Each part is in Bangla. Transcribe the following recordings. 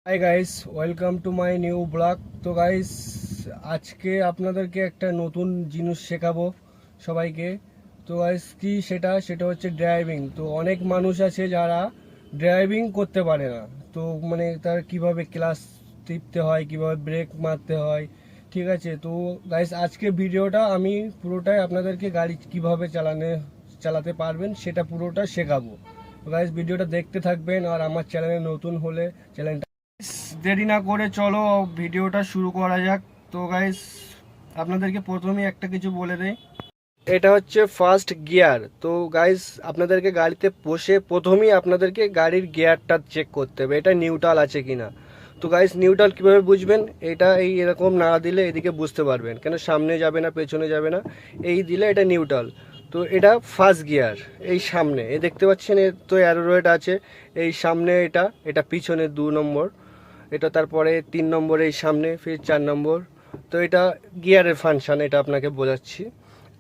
Hi guys, welcome to my new blog. তো গাইস, আজকে আপনাদেরকে একটা নতুন জিনিস শেখাবো সবাইকে। তো গাইস, কি সেটা হচ্ছে ড্রাইভিং। তো অনেক মানুষ আছে যারা ড্রাইভিং করতে পারে না। তো মানে তার কিভাবে ক্লাস টিপতে হয়, কিভাবে ব্রেক মারতে হয়, ঠিক আছে। তো গাইস, আজকে ভিডিওটা আমি পুরোটাই আপনাদেরকে গাড়ি কিভাবে চালাতে পারবেন সেটা পুরোটা শেখাবো। তো গাইস, ভিডিওটা দেখতে থাকবেন। আর আমার চ্যানেলে নতুন হলে চ্যানেলটা দেরি না করে চলো ভিডিওটা শুরু করা যাক। তো গাইস, আপনাদেরকে প্রথমেই একটা কিছু বলে দেই, এটা হচ্ছে ফার্স্ট গিয়ার। তো গাইস, আপনাদেরকে গাড়িতে বসে প্রথমেই আপনাদেরকে গাড়ির গিয়ারটা চেক করতে হবে, এটা নিউট্রাল আছে কিনা। তো গাইস, নিউট্রাল কিভাবে বুঝবেন? এটা এরকম না দিলে এদিকে বুঝতে পারবেন, কেন সামনে যাবে না পেছনে যাবে না, এই দিলে এটা নিউট্রাল। তো এটা ফার্স্ট গিয়ার, এই সামনে দেখতে পাচ্ছেন এর তো অ্যারোরয়েড আছে, এই সামনে এটা পিছনে 2 নম্বর, এটা তারপরে 3 নম্বর এই সামনে, ফির 4 নম্বর। তো এটা গিয়ারের ফাংশন, এটা আপনাকে বোঝাচ্ছি।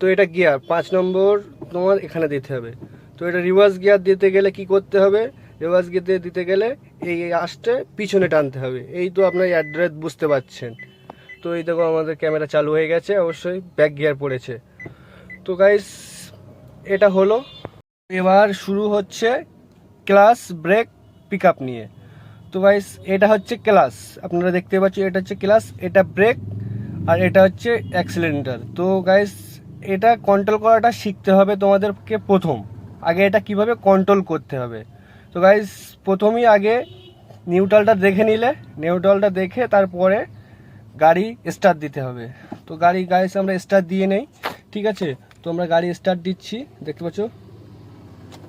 তো এটা গিয়ার 5 নম্বর তোমার এখানে দিতে হবে। তো এটা রিভার্স গিয়ার দিতে গেলে কি করতে হবে? রিভার্স গিয়ার দিতে গেলে এই আসতে পিছনে টানতে হবে। এই তো আপনার অ্যাড্রেস বুঝতে পারছেন। তো এই দেখো আমাদের ক্যামেরা চালু হয়ে গেছে, অবশ্যই ব্যাক গিয়ার পড়েছে। তো গাইস, এটা হলো। এবার শুরু হচ্ছে ক্লাস ব্রেক পিক আপ নিয়ে। তো গাইস, এটা হচ্ছে ক্লাস, আপনারা দেখতে পাচ্ছেন এটা হচ্ছে ক্লাস, এটা ব্রেক, আর এটা হচ্ছে অ্যাক্সিলারেটর। তো গাইস, এটা কন্ট্রোল করাটা শিখতে হবে তোমাদেরকে আগে এটা কিভাবে কন্ট্রোল করতে হবে। তো গাইস, প্রথমেই আগে নিউট্রালটা দেখে নিলে, নিউট্রালটা দেখে তারপরে গাড়ি স্টার্ট দিতে হবে। তো গাইস আমরা স্টার্ট দিয়ে নেই, ঠিক আছে। তো আমরা গাড়ি স্টার্ট দিচ্ছি, দেখতে পাচ্ছ।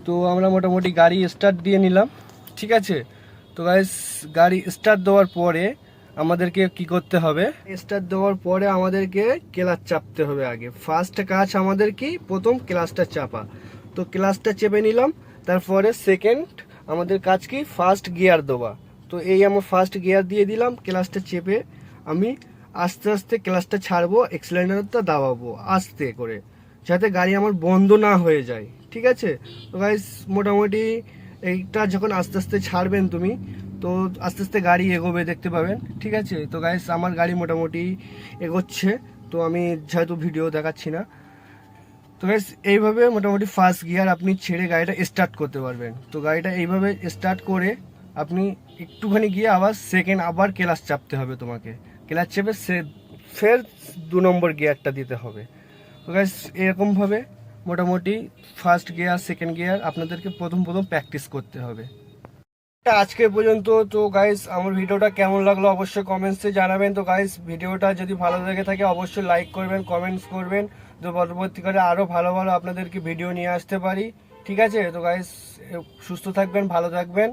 তো আমরা মোটামুটি গাড়ি স্টার্ট দিয়ে নিলাম, ঠিক আছে। তো গাইস, গাড়ি স্টার্ট দেওয়ার পরে আমাদেরকে কি করতে হবে? স্টার্ট দেওয়ার পরে আমাদেরকে ক্লাচ চাপতে হবে। আগে ফার্স্ট কাজ আমাদের কি, প্রথম ক্লাচটা চাপা। তো ক্লাচটা চেপে নিলাম, তারপরে সেকেন্ড আমাদের কাজ কি, ফার্স্ট গিয়ার দেওয়া। তো এই আমার ফার্স্ট গিয়ার দিয়ে দিলাম, ক্লাচটা চেপে আমি আস্তে আস্তে ক্লাচটা ছাড়বো, এক্সিলারেটরটা দাবাবো আস্তে করে, যাতে গাড়ি আমার বন্ধ না হয়ে যায়, ঠিক আছে। তো গাইস, মোটামুটি এইটা যখন আস্তে আস্তে ছাড়বেন তুমি, তো আস্তে আস্তে গাড়ি এগোবে, দেখতে পাবেন, ঠিক আছে। তো গাইস, আমার গাড়ি মোটামুটি এগোচ্ছে, তো আমি যেহেতু ভিডিও দেখাচ্ছি না। তো গাইস, এইভাবে মোটামুটি ফার্স্ট গিয়ার আপনি ছেড়ে গাড়িটা স্টার্ট করতে পারবেন। তো গাড়িটা এইভাবে স্টার্ট করে আপনি একটুখানি গিয়ে আবার সেকেন্ড আবার ক্লাচ চাপতে হবে তোমাকে, ক্লাচ চেপে ফের 2 নম্বর গিয়ারটা দিতে হবে। তো গাইস, এরকমভাবে মোটামুটি ফার্স্ট গিয়ার সেকেন্ড গিয়ার আপনাদেরকে প্রথম প্র্যাকটিস করতে হবে। আজকে পর্যন্ত। তো গাইস, আমার ভিডিওটা কেমন লাগলো অবশ্যই কমেন্টসে জানাবেন। তো গাইস, ভিডিওটা যদি ভালো লেগে থাকে অবশ্যই লাইক করবেন, কমেন্টস করবেন, তো পরবর্তীকালে আরও ভালো ভালো আপনাদেরকে ভিডিও নিয়ে আসতে পারি, ঠিক আছে। তো গাইস, সুস্থ থাকবেন, ভালো থাকবেন,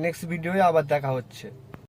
নেক্সট ভিডিওয়ে আবার দেখা হচ্ছে।